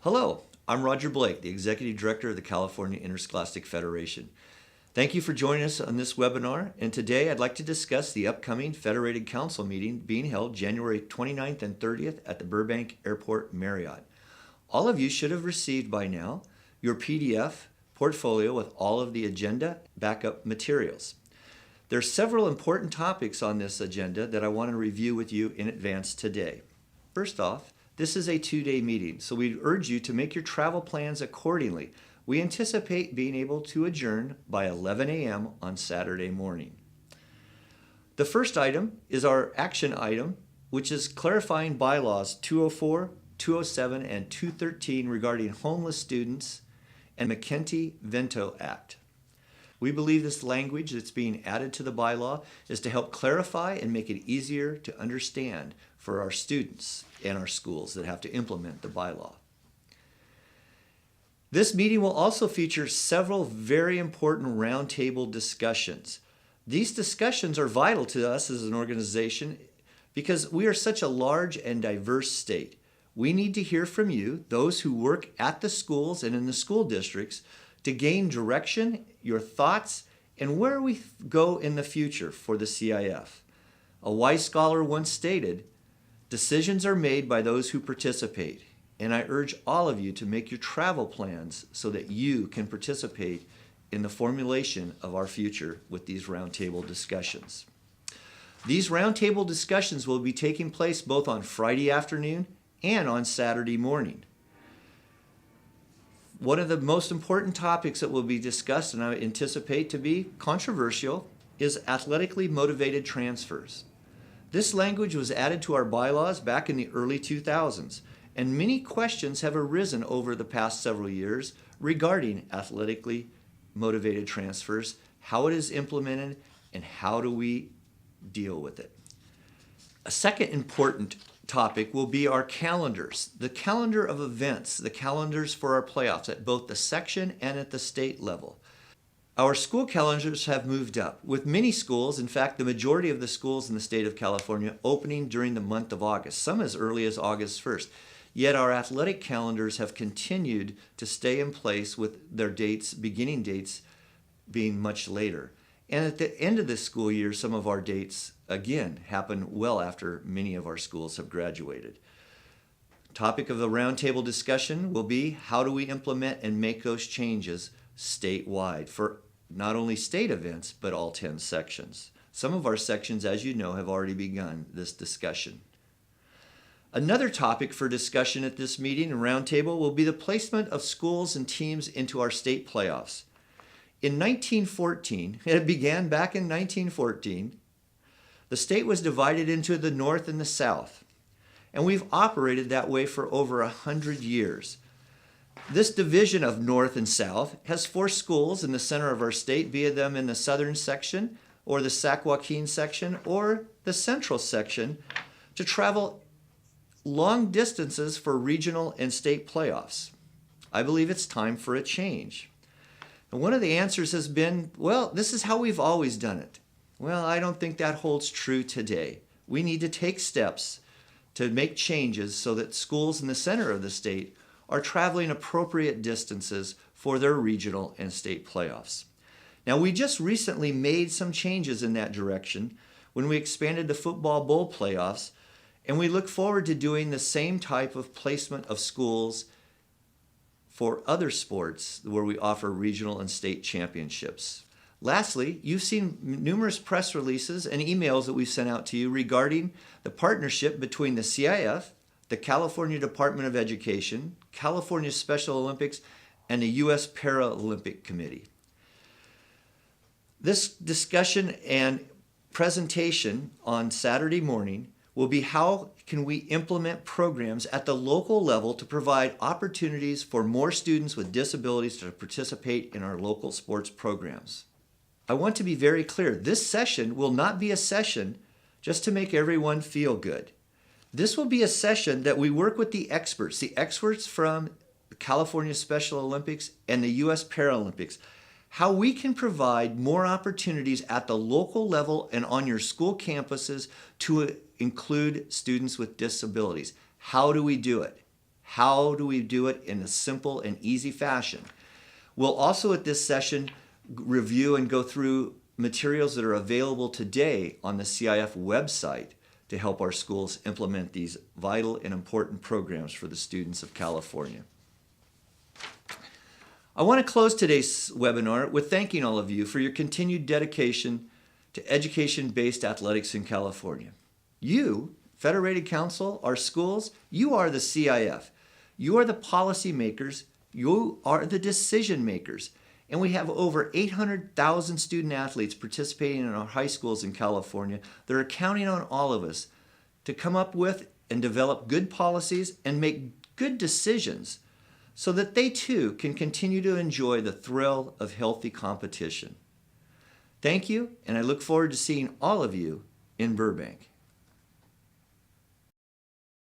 Hello, I'm Roger Blake, the Executive Director of the California Interscholastic Federation. Thank you for joining us on this webinar, and today I'd like to discuss the upcoming Federated Council meeting being held January 29th and 30th at the Burbank Airport Marriott. All of you should have received by now your PDF portfolio with all of the agenda backup materials. There are several important topics on this agenda that I want to review with you in advance today. First off, this is a two-day meeting, so we urge you to make your travel plans accordingly. We anticipate being able to adjourn by 11 a.m. on Saturday morning. The first item is our action item, which is clarifying bylaws 204, 207, and 213 regarding homeless students and McKenty-Vento Act. We believe this language that's being added to the bylaw is to help clarify and make it easier to understand for our students and our schools that have to implement the bylaw. This meeting will also feature several very important roundtable discussions. These discussions are vital to us as an organization because we are such a large and diverse state. We need to hear from you, those who work at the schools and in the school districts, to gain direction, your thoughts, and where we go in the future for the CIF. A wise scholar once stated, "Decisions are made by those who participate," and I urge all of you to make your travel plans so that you can participate in the formulation of our future with these roundtable discussions. These roundtable discussions will be taking place both on Friday afternoon and on Saturday morning. One of the most important topics that will be discussed, and I anticipate to be controversial, is athletically motivated transfers. This language was added to our bylaws back in the early 2000s, and many questions have arisen over the past several years regarding athletically motivated transfers, how it is implemented, and how do we deal with it. A second important topic will be our calendars, the calendar of events, the calendars for our playoffs at both the section and at the state level. Our school calendars have moved up, with many schools, in fact the majority of the schools in the state of California, opening during the month of August, some as early as August 1st. Yet our athletic calendars have continued to stay in place with their dates, beginning dates, being much later. And at the end of the school year, some of our dates, again, happen well after many of our schools have graduated. Topic of the roundtable discussion will be how do we implement and make those changes statewide for not only state events, but all 10 sections. Some of our sections, as you know, have already begun this discussion. Another topic for discussion at this meeting and roundtable will be the placement of schools and teams into our state playoffs. In 1914, it began back in 1914, the state was divided into the North and the South, and we've operated that way for over 100 years. This division of North and South has forced schools in the center of our state, be them in the southern section or the Sac Joaquin section or the central section, to travel long distances for regional and state playoffs. I believe it's time for a change. And one of the answers has been, well, this is how we've always done it. Well, I don't think that holds true today. We need to take steps to make changes so that schools in the center of the state are traveling appropriate distances for their regional and state playoffs. Now, we just recently made some changes in that direction when we expanded the football bowl playoffs, and we look forward to doing the same type of placement of schools for other sports where we offer regional and state championships. Lastly, you've seen numerous press releases and emails that we've sent out to you regarding the partnership between the CIF, the California Department of Education, California Special Olympics, and the U.S. Paralympic Committee. This discussion and presentation on Saturday morning will be how can we implement programs at the local level to provide opportunities for more students with disabilities to participate in our local sports programs. I want to be very clear, this session will not be a session just to make everyone feel good. This will be a session that we work with the experts from the California Special Olympics and the U.S. Paralympics, how we can provide more opportunities at the local level and on your school campuses to include students with disabilities. How do we do it? How do we do it in a simple and easy fashion? We'll also at this session review and go through materials that are available today on the CIF website to help our schools implement these vital and important programs for the students of California. I want to close today's webinar with thanking all of you for your continued dedication to education-based athletics in California. You, Federated Council, our schools, you are the CIF. You are the policy makers. You are the decision makers. And we have over 800,000 student athletes participating in our high schools in California that are counting on all of us to come up with and develop good policies and make good decisions so that they too can continue to enjoy the thrill of healthy competition. Thank you, and I look forward to seeing all of you in Burbank.